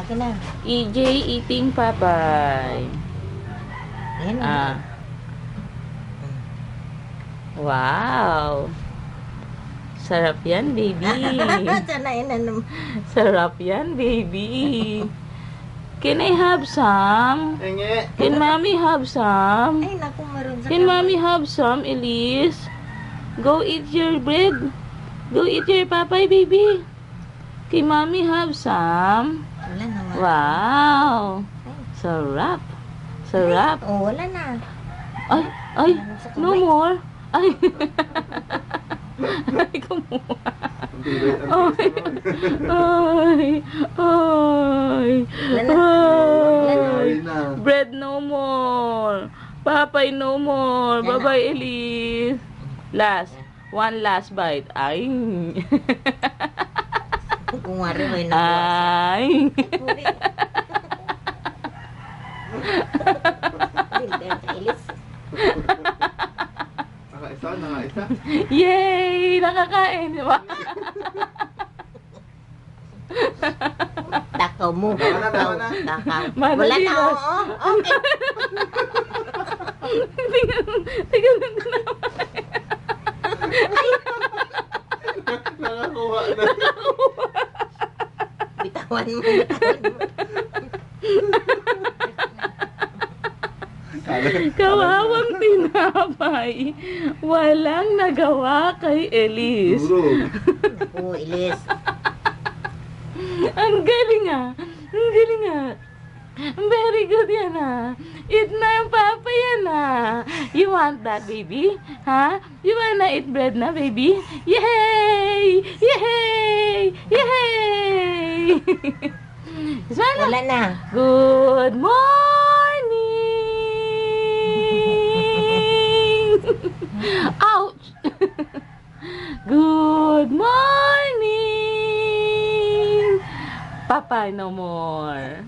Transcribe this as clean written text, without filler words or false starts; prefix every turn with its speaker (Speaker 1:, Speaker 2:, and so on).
Speaker 1: ka na.
Speaker 2: EJ eating papay.
Speaker 1: Ayan.
Speaker 2: Ah. Wow. Sarap yan, baby.
Speaker 1: Sanayin na naman.
Speaker 2: Sarap yan, baby. Can I have some?
Speaker 3: Enge.
Speaker 2: Can mommy have some?
Speaker 1: Ay, naku, meron sa
Speaker 2: Can mommy have some, Elise? Go eat your bread. Go eat your papay, baby. Can mommy have some?
Speaker 1: Wala na.
Speaker 2: Wow. Sarap. Sarap.
Speaker 1: Oh, wala na.
Speaker 2: Ay, no more. Ay. Ay, kumuha. Ay. Ay. Ay. Bread no more. Papay no more. Bye-bye, Elise. Last. One last bite. Ay.
Speaker 1: Kung wari mo yun nakuha.
Speaker 2: Ay.
Speaker 3: Nakaisa.
Speaker 2: Yay! Nakakain, di ba?
Speaker 1: Takaw mo.
Speaker 3: Tama na.
Speaker 1: Takaw.
Speaker 2: Madali
Speaker 1: Wala na,
Speaker 2: lang.
Speaker 1: oo. Okay.
Speaker 2: Tingnan ko naman.
Speaker 3: Nakakuha na.
Speaker 1: Bitawan mo.
Speaker 2: Kawawang tinapay. Walang nagawa kay Elise.
Speaker 3: Durog.
Speaker 1: Oo, Ilis.
Speaker 2: Ang galing ah. Ang galing ah. Very good yan ah. Eat na yung papa yan ah. You want that, baby? Ha? You wanna eat bread na, baby? Yay! Yay! Yay! Sana.
Speaker 1: Wala na.
Speaker 2: Good morning! Ouch! Good morning! Papa, no more.